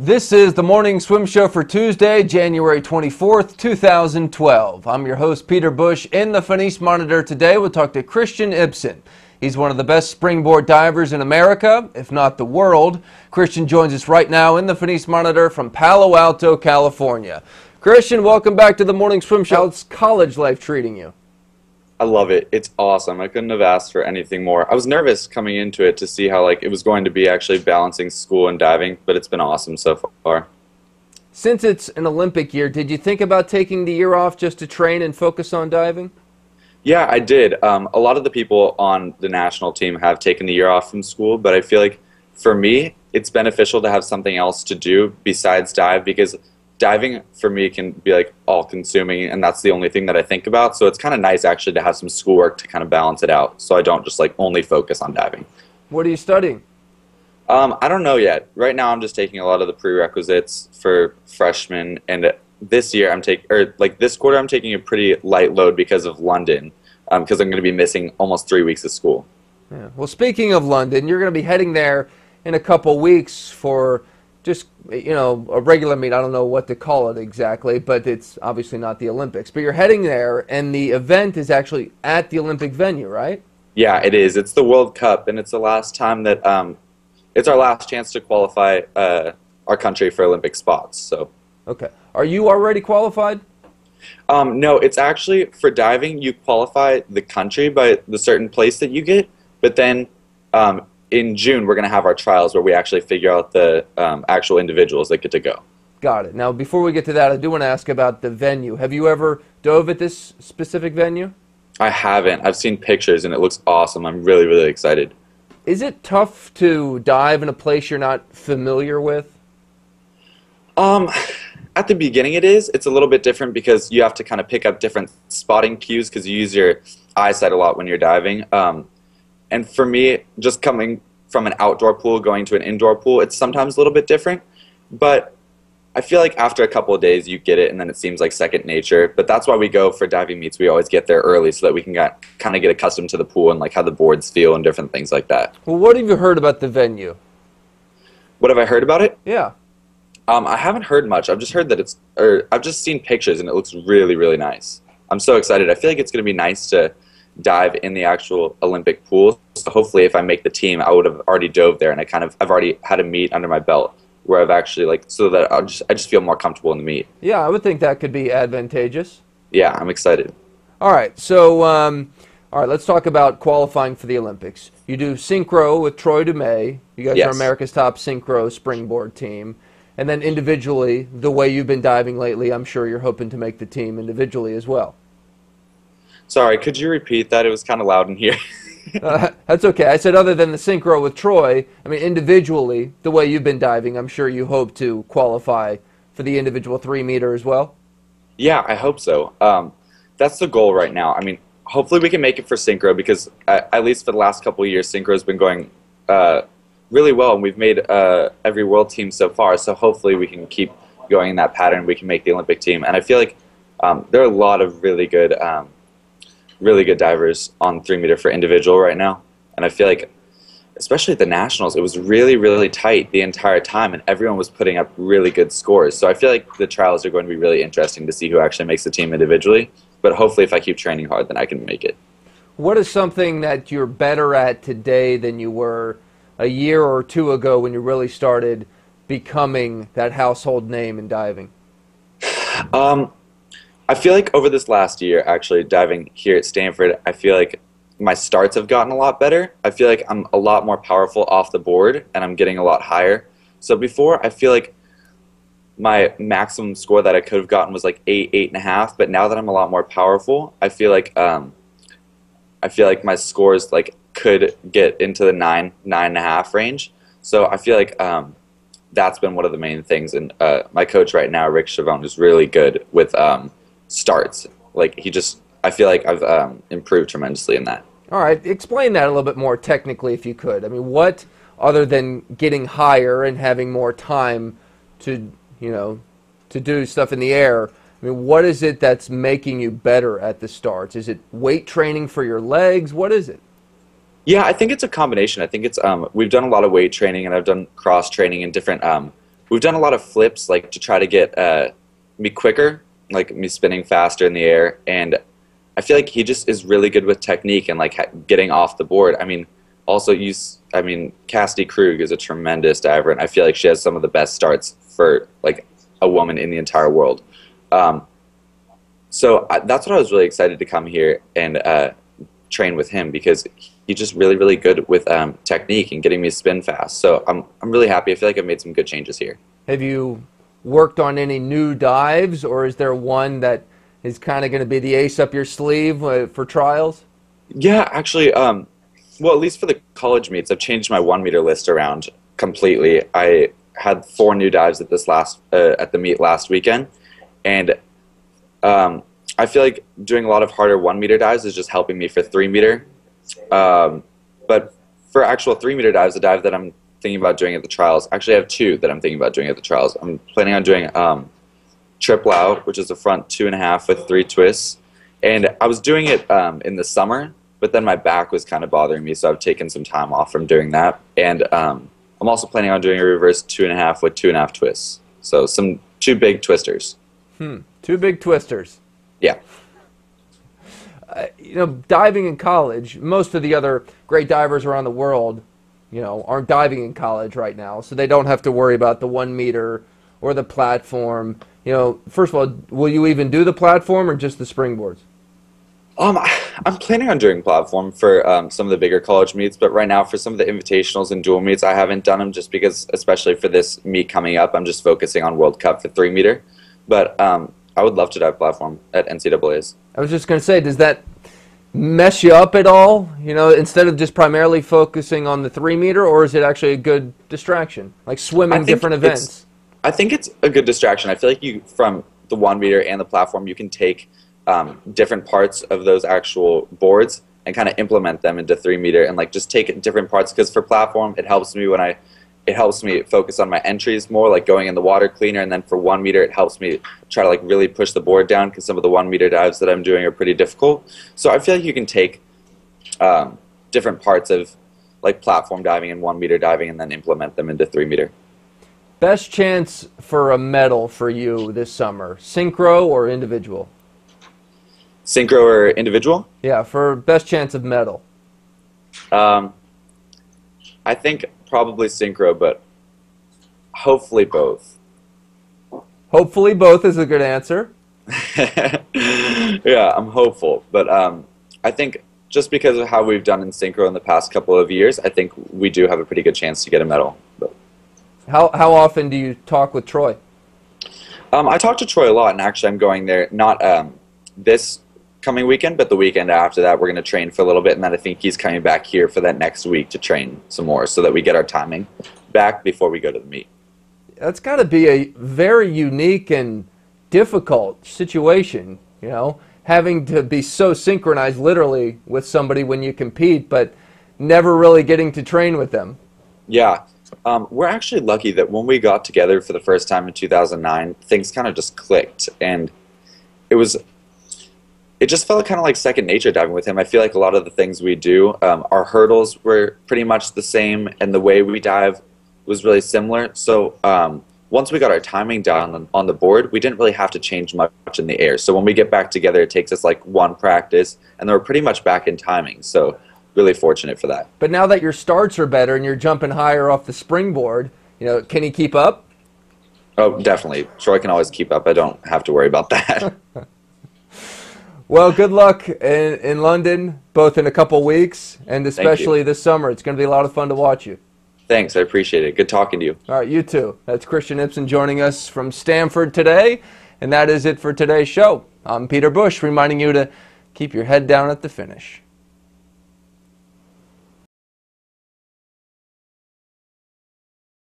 This is the Morning Swim Show for Tuesday, January 24th, 2012. I'm your host, Peter Bush. In the Finis Monitor today, we'll talk to Kristian Ipsen. He's one of the best springboard divers in America, if not the world. Kristian joins us right now in the Finis Monitor from Palo Alto, California. Kristian, welcome back to the Morning Swim Show. How's college life treating you? I love it. It's awesome. I couldn't have asked for anything more. I was nervous coming into it to see how it was going to be actually balancing school and diving, but it's been awesome so far. Since it's an Olympic year, did you think about taking the year off just to train and focus on diving? Yeah, I did. A lot of the people on the national team have taken the year off from school, but I feel like for me, it's beneficial to have something else to do besides dive, because diving for me can be all-consuming, and that's the only thing that I think about. So it's kind of nice actually to have some schoolwork to kind of balance it out, so I don't just only focus on diving. What are you studying? I don't know yet. Right now I'm just taking a lot of the prerequisites for freshmen, and this year this quarter I'm taking a pretty light load because of London, because I'm going to be missing almost 3 weeks of school. Yeah. Well, speaking of London, you're going to be heading there in a couple weeks for just, a regular meet. I don't know what to call it exactly, but it's obviously not the Olympics. But you're heading there, and the event is actually at the Olympic venue, right? Yeah, it is. It's the World Cup, and it's the last time that it's our last chance to qualify our country for Olympic spots. So. Okay. Are you already qualified? No, it's actually for diving. You qualify the country by the certain place that you get, but then in June, we're going to have our trials where we actually figure out the actual individuals that get to go. Got it. Now, before we get to that, I do want to ask about the venue. Have you ever dove at this specific venue? I haven't. I've seen pictures, and it looks awesome. I'm really, really excited. Is it tough to dive in a place you're not familiar with? At the beginning it is. It's a little bit different because you have to kind of pick up different spotting cues because you use your eyesight a lot when you're diving. And for me, just coming from an outdoor pool, going to an indoor pool, it's sometimes a little bit different. But I feel like after a couple of days, you get it, and then it seems like second nature. But that's why we go for diving meets. We always get there early so that we can kind of get accustomed to the pool and how the boards feel and different things like that. Well, what have you heard about the venue? What have I heard about it? Yeah. I haven't heard much. I've just heard that I've just seen pictures, and it looks really, really nice. I'm so excited. I feel like it's going to be nice to dive in the actual Olympic pool. So hopefully if I make the team, I would have already dove there, and I've already had a meet under my belt where I've actually so that I just feel more comfortable in the meet. Yeah, I would think that could be advantageous. Yeah, I'm excited. All right, so all right, let's talk about qualifying for the Olympics. You do synchro with Troy Dumais. You guys are America's top synchro springboard team. And then individually, the way you've been diving lately, I'm sure you're hoping to make the team individually as well. Sorry, could you repeat that? It was kind of loud in here. That's okay. I said other than the synchro with Troy, I mean individually, the way you've been diving, I'm sure you hope to qualify for the individual 3-meter as well? Yeah, I hope so. That's the goal right now. I mean, hopefully we can make it for synchro because at least for the last couple of years, synchro's been going really well, and we've made every world team so far, so hopefully we can keep going in that pattern. We can make the Olympic team, and I feel like there are a lot of really good divers on 3-meter for individual right now, and I feel like especially at the nationals it was really, really tight the entire time, and everyone was putting up really good scores. So I feel like the trials are going to be really interesting to see who actually makes the team individually, but hopefully if I keep training hard then I can make it. What is something that you're better at today than you were a year or two ago when you really started becoming that household name in diving? I feel like over this last year, actually, diving here at Stanford, I feel like my starts have gotten a lot better. I feel like I'm a lot more powerful off the board, and I'm getting a lot higher. So before, I feel like my maximum score that I could have gotten was 8, 8.5, but now that I'm a lot more powerful, I feel like my scores could get into the 9, 9.5 range. So I feel like that's been one of the main things. And my coach right now, Rick Chavone, is really good with starts. I feel like I've improved tremendously in that. All right, explain that a little bit more technically if you could. I mean, what, other than getting higher and having more time to, to do stuff in the air, I mean, what is it that's making you better at the starts? Is it weight training for your legs? What is it? Yeah, I think it's a combination. I think it's we've done a lot of weight training, and I've done cross training and different we've done a lot of flips, like to try to get me quicker, like me spinning faster in the air. And I feel like he just is really good with technique and like getting off the board. I mean, also Cassidy Krug is a tremendous diver, and I feel like she has some of the best starts for like a woman in the entire world. So that's what I was really excited to come here and train with him, because he's just really, really good with technique and getting me to spin fast. So I'm really happy. I feel like I've made some good changes here. Have you worked on any new dives, or is there one that is kind of going to be the ace up your sleeve for trials? Yeah, actually, well, at least for the college meets, I've changed my 1 meter list around completely. I had 4 new dives at this at the meet last weekend, and I feel like doing a lot of harder 1 meter dives is just helping me for 3 meter. But for actual 3 meter dives, the dive that I'm thinking about doing at the trials, actually I have 2 that I'm thinking about doing at the trials. I'm planning on doing triple out, which is a front 2.5 with 3 twists. And I was doing it in the summer, but then my back was kind of bothering me, so I've taken some time off from doing that. And I'm also planning on doing a reverse 2.5 with 2.5 twists. So 2 big twisters. 2 big twisters. Yeah. You know, diving in college, most of the other great divers around the world, you know, aren't diving in college right now, so they don't have to worry about the 1 meter or the platform. You know, first of all, will you even do the platform or just the springboards? I'm planning on doing platform for some of the bigger college meets, but right now for some of the invitationals and dual meets, I haven't done them just because, especially for this meet coming up, I'm just focusing on World Cup for 3 meter. But I would love to dive platform at NCAAs. I was just going to say, does that mess you up at all? You know, instead of just primarily focusing on the 3 meter, or is it actually a good distraction, like swimming different events? I think it's a good distraction. I feel like from the 1 meter and the platform, you can take different parts of those actual boards and kind of implement them into 3 meter and like just take different parts, because for platform it helps me focus on my entries more, like going in the water cleaner, and then for 1 meter it helps me try to like really push the board down, because some of the 1 meter dives that I'm doing are pretty difficult. So I feel like you can take different parts of like platform diving and 1 meter diving and then implement them into 3 meter. Best chance for a medal for you this summer, synchro or individual? Synchro or individual? Yeah, for best chance of medal. I think probably synchro, but hopefully both. Hopefully both is a good answer. Yeah, I'm hopeful, but I think just because of how we've done in synchro in the past couple of years, I think we do have a pretty good chance to get a medal. But how often do you talk with Troy? I talk to Troy a lot, and actually I'm going there not this coming weekend, but the weekend after that we're going to train for a little bit, and then I think he's coming back here for that next week to train some more so that we get our timing back before we go to the meet. That's got to be a very unique and difficult situation, you know, having to be so synchronized literally with somebody when you compete, but never really getting to train with them. Yeah. We're actually lucky that when we got together for the first time in 2009, things kind of just clicked, and it just felt kind of like second nature diving with him. I feel like a lot of the things we do, our hurdles were pretty much the same, and the way we dive was really similar. So once we got our timing down on the board, we didn't really have to change much in the air. So when we get back together, it takes us like 1 practice, and then we're pretty much back in timing. So really fortunate for that. But now that your starts are better and you're jumping higher off the springboard, you know, can he keep up? Oh, definitely. Troy can always keep up. I don't have to worry about that. Well, good luck in London, both in a couple weeks and especially this summer. It's going to be a lot of fun to watch you. Thanks. I appreciate it. Good talking to you. All right, you too. That's Kristian Ipsen joining us from Stanford today, and that is it for today's show. I'm Peter Bush, reminding you to keep your head down at the finish.